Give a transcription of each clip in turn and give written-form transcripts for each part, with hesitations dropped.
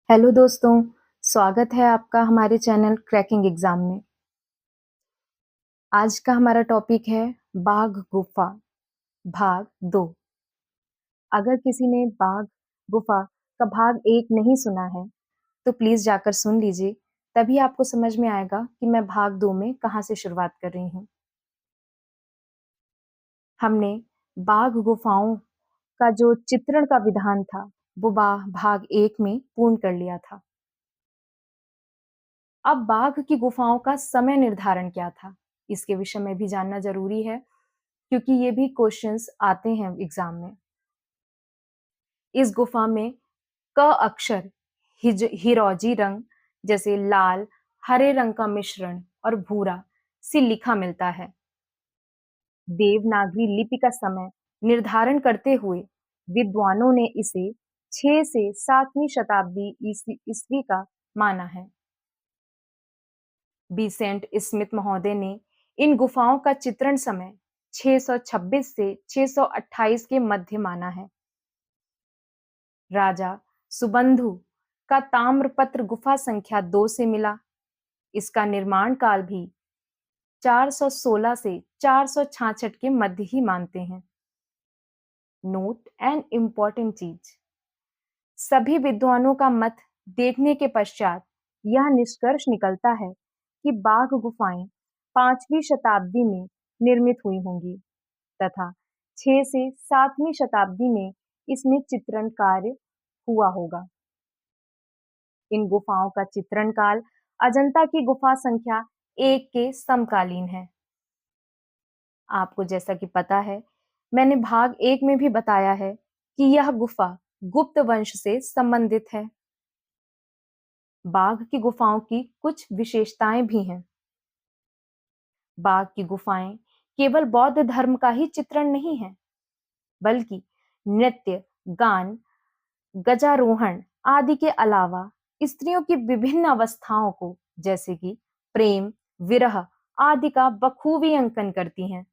Hello दोस्तों, स्वागत है आपका हमारे चैनल क्रैकिंग एग्जाम में। आज का हमारा टॉपिक है बाघ गुफा भाग 2। अगर किसी ने बाघ गुफा का भाग 1 नहीं सुना है, तो प्लीज जाकर सुन लीजिए, तभी आपको समझ में आएगा कि मैं भाग 2 में कहाँ से शुरुआत कर रही हूँ। हमने बाघ गुफाओं का जो चित्रण का विधान था, वो भाग 1 में पूर्ण कर लिया था। अब बाघ की गुफाओं का समय निर्धारण क्या था, इसके विषय में भी जानना जरूरी है, क्योंकि ये भी क्वेश्चंस आते हैं एग्जाम में। इस गुफा में क अक्षर हिरोजी रंग जैसे लाल, हरे रंग का मिश्रण और भूरा से लिखा मिलता है। देवनागरी लिपि का समय निर्धारण करते हुए विद्वानों ने इसे 6 से 7वीं शताब्दी ईस्वी का माना है। बीसेंट स्मिथ महोदय ने इन गुफाओं का चित्रण समय 626 से 628 के मध्य माना है। राजा सुबंधु का ताम्रपत्र गुफा संख्या 2 से मिला। इसका निर्माण काल भी 416 से 466 के मध्य ही मानते हैं। नोट एंड इम्पोर्टेंट चीज, सभी विद्वानों का मत देखने के पश्चात यह निष्कर्ष निकलता है कि बाघ गुफाएं 5वीं शताब्दी में निर्मित हुई होंगी तथा 6 से 7वीं शताब्दी में इसमें चित्रण कार्य हुआ होगा। इन गुफाओं का चित्रण काल अजंता की गुफा संख्या 1 के समकालीन है। आपको जैसा कि पता है, मैंने भाग 1 में भी बताया है कि यह गुफा गुप्त वंश से संबंधित है। बाघ की गुफाओं की कुछ विशेषताएं भी हैं। बाघ की गुफाएं केवल बौद्ध धर्म का ही चित्रण नहीं है, बल्कि नृत्य, गान, गजारोहण आदि के अलावा स्त्रियों की विभिन्न अवस्थाओं को, जैसे कि प्रेम, विरह आदि का बखूबी अंकन करती हैं।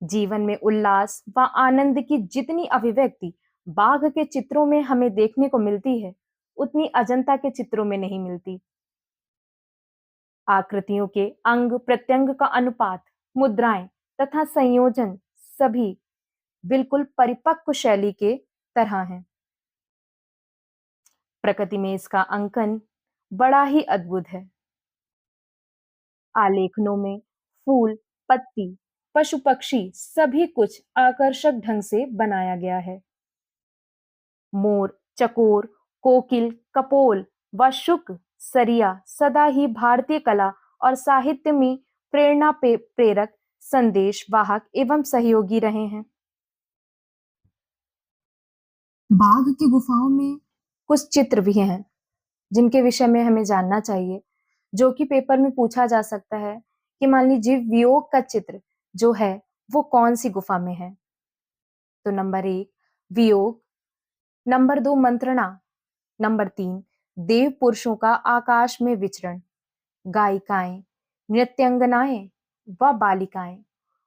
जीवन में उल्लास व आनंद की जितनी अभिव्यक्ति बाघ के चित्रों में हमें देखने को मिलती है, उतनी अजंता के चित्रों में नहीं मिलती। आकृतियों के अंग प्रत्यंग का अनुपात, मुद्राएं तथा संयोजन सभी बिल्कुल परिपक्व शैली के तरह हैं। प्रकृति में इसका अंकन बड़ा ही अद्भुत है। आलेखनों में फूल, पत्ती, पशु पक्षी सभी कुछ आकर्षक ढंग से बनाया गया है। मोर, चकोर, कोकिल, कपोल व शुक, सरिया सदा ही भारतीय कला और साहित्य में प्रेरणा प्रेरक, संदेश वाहक एवं सहयोगी रहे हैं। बाघ की गुफाओं में कुछ चित्र भी हैं जिनके विषय में हमें जानना चाहिए, जो कि पेपर में पूछा जा सकता है कि मान लीजिए वियोग का चित्र जो है वो कौन सी गुफा में है। तो नंबर 1 वियोग, नंबर 2 मंत्रणा, नंबर 3 देव पुरुषों का आकाश में विचरण, गायिकाएं, नृत्यांगनाएं व बालिकाएं,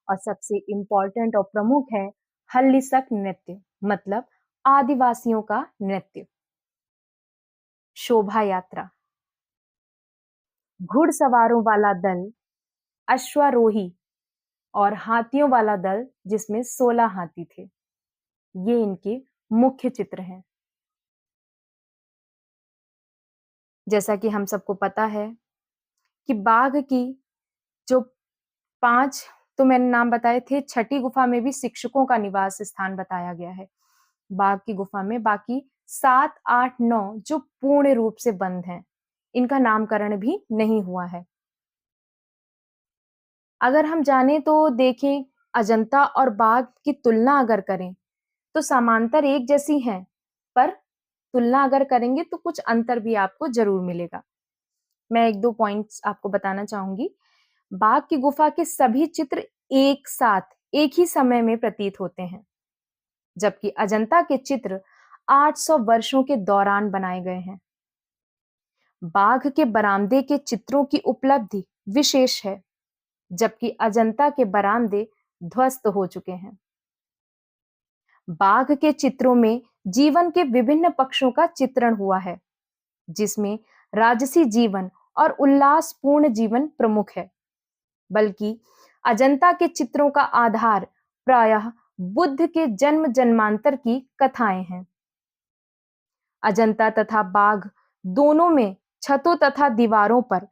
और सबसे इंपॉर्टेंट और प्रमुख है हल्लीसक नृत्य, मतलब आदिवासियों का नृत्य। शोभा यात्रा, घुड़सवारों वाला दल, अश्वारोही और हाथियों वाला दल जिसमें 16 हाथी थे, ये इनके मुख्य चित्र हैं। जैसा कि हम सबको पता है कि बाघ की जो 5 तो मैंने नाम बताए थे, छठी गुफा में भी शिक्षकों का निवास स्थान बताया गया है। बाघ की गुफा में बाकी 7, 8, 9 जो पूर्ण रूप से बंद हैं, इनका नामकरण भी नहीं हुआ है। अगर हम जाने तो देखें, अजंता और बाघ की तुलना अगर करें तो समांतर एक जैसी हैं, पर तुलना अगर करेंगे तो कुछ अंतर भी आपको जरूर मिलेगा। मैं 1-2 पॉइंट्स आपको बताना चाहूंगी। बाघ की गुफा के सभी चित्र एक साथ एक ही समय में प्रतीत होते हैं, जबकि अजंता के चित्र 800 वर्षों के दौरान बनाए गए हैं। बाघ के बरामदे के चित्रों की उपलब्धि विशेष है, जबकि अजंता के बरामदे ध्वस्त हो चुके हैं। बाघ के चित्रों में जीवन के विभिन्न पक्षों का चित्रण हुआ है, जिसमें राजसी जीवन और उल्लासपूर्ण जीवन प्रमुख है, बल्कि अजंता के चित्रों का आधार प्रायः बुद्ध के जन्म जन्मांतर की कथाएं हैं। अजंता तथा बाघ दोनों में छतों तथा दीवारों पर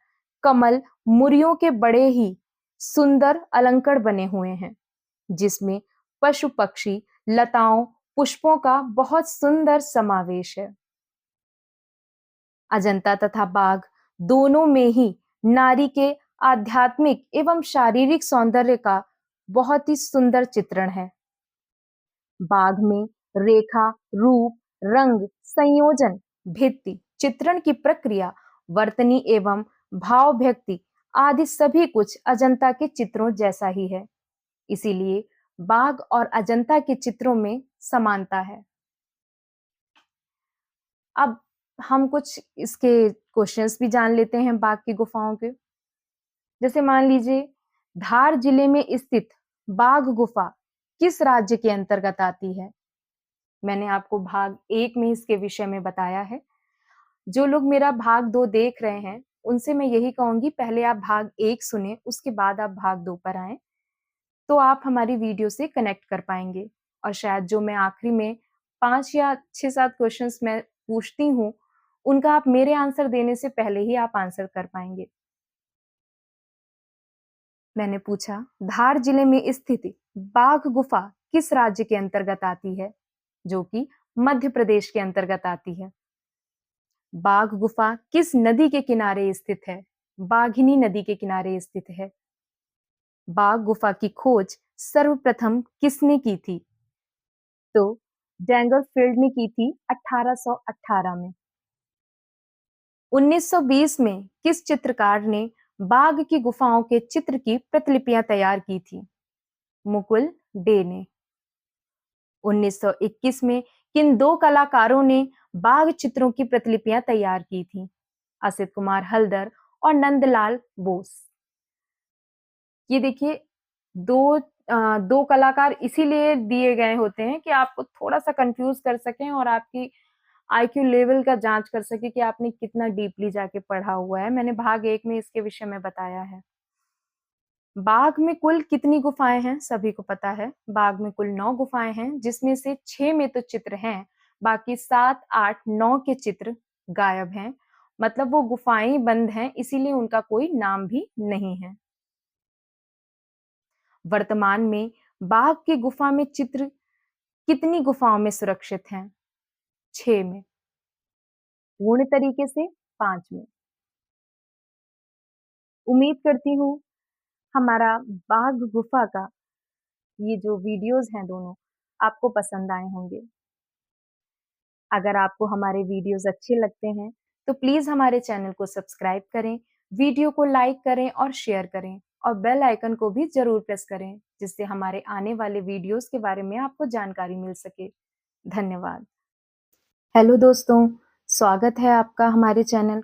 कमल मुरियों के बड़े ही सुंदर अलंकरण बने हुए हैं, जिसमें पशु पक्षी लताओं पुष्पों का बहुत सुंदर समावेश है। अजंता तथा बाघ दोनों में ही नारी के आध्यात्मिक एवं शारीरिक सौंदर्य का बहुत ही सुंदर चित्रण है। बाघ में रेखा, रूप, रंग, संयोजन, भित्ति, चित्रण की प्रक्रिया, वर्तनी एवं भावाभिव्यक्ति आदि सभी कुछ अजंता के चित्रों जैसा ही है। इसीलिए बाघ और अजंता के चित्रों में समानता है। अब हम कुछ इसके क्वेश्चंस भी जान लेते हैं बाघ की गुफाओं के। जैसे मान लीजिए, धार जिले में स्थित बाघ गुफा किस राज्य के अंतर्गत आती है? मैंने आपको भाग 1 में इसके विषय में बताया है। जो लोग मेरा भाग 2 देख रहे हैं, उनसे मैं यही कहूंगी, पहले आप भाग 1 सुने, उसके बाद आप भाग 2 पर आएं, तो आप हमारी वीडियो से कनेक्ट कर पाएंगे। और शायद जो मैं आखिरी में 5 या 6-7 क्वेश्चंस मैं पूछती हूँ, उनका आप मेरे आंसर देने से पहले ही आप आंसर कर पाएंगे। मैंने पूछा, धार जिले में स्थित बाघ गुफा किस राज्य के अंतर्गत आती है? जो कि मध्य प्रदेश के अंतर्गत आती है। बाघ गुफा किस नदी के किनारे स्थित है? बाघिनी नदी के किनारे स्थित है। बाघ गुफा की खोज सर्वप्रथम किसने की थी? तो डैंगरफील्ड ने की थी 1818 में। 1920 में किस चित्रकार ने बाघ की गुफाओं के चित्र की प्रतिलिपियां तैयार की थी? मुकुल डे ने। 1921 में किन 2 कलाकारों ने बाघ चित्रों की प्रतिलिपियां तैयार की थी? असित कुमार हल्दर और नंदलाल बोस। ये देखिए, दो कलाकार इसीलिए दिए गए होते हैं कि आपको थोड़ा सा कंफ्यूज कर सकें और आपकी आईक्यू लेवल का जांच कर सके कि आपने कितना डीपली जाके पढ़ा हुआ है। मैंने भाग 1 में इसके विषय में बताया है। बाघ में कुल कितनी गुफाएं हैं? सभी को पता है, बाघ में कुल 9 गुफाएं हैं, जिसमें से 6 में तो चित्र हैं, बाकी 7, 8, 9 के चित्र गायब हैं। मतलब वो गुफाएं बंद हैं, इसीलिए उनका कोई नाम भी नहीं है। वर्तमान में बाघ की गुफा में चित्र कितनी गुफाओं में सुरक्षित हैं? 6 में। पूर्ण तरीके से 5 में। उम्मीद करती हूँ हमारा बाघ गुफा का ये जो वीडियोस हैं दोनों, आपको पसंद आए होंगे। अगर आपको हमारे वीडियोस अच्छे लगते हैं, तो प्लीज़ हमारे चैनल को सब्सक्राइब करें, वीडियो को लाइक करें और शेयर करें, और बेल आइकन को भी ज़रूर प्रेस करें, जिससे हमारे आने वाले वीडियोस के बारे में आपको जानकारी मिल सके। धन्यवाद। हेलो दोस्तों, स्वागत है आपका हमारे चैनल